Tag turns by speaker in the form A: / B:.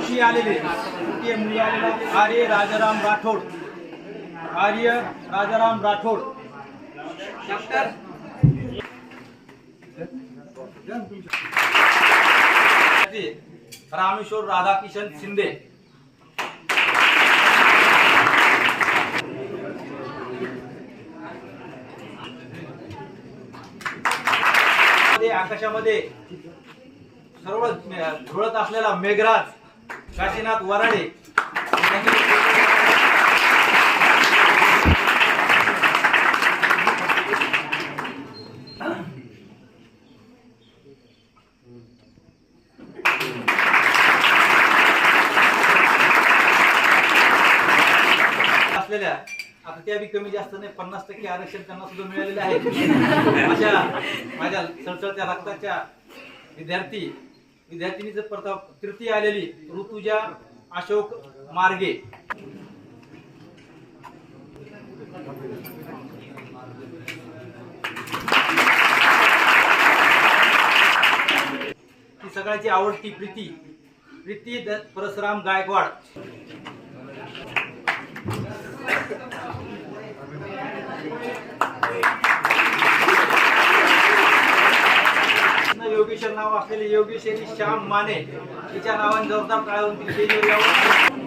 A: तृतीय आलेले तृतीय मुली आलेला आर्य राजाराम राठोड. आर्य राजाराम राठोड. रामेश्वर राधाकिशन शिंदे. आकाशामध्ये सर्व झुळत असलेला मेघराज काशीनाथ वराडे. असलेल्या आता त्या बी कमी जास्त नाही 50% आरक्षण त्यांना सुद्धा मिळालेले आहे. अशा माझ्या सळसळत्या रक्ताच्या विद्यार्थिनीचं प्रथम तृतीय आलेली ऋतुजा अशोक मार्गे. ती सगळ्याची आवडती प्रीती परशुराम गायकवाड. योगेश्वर नाव असलेले योगेश्वरी श्याम माने. तिच्या नावाने जोरदार टाळ्या होऊन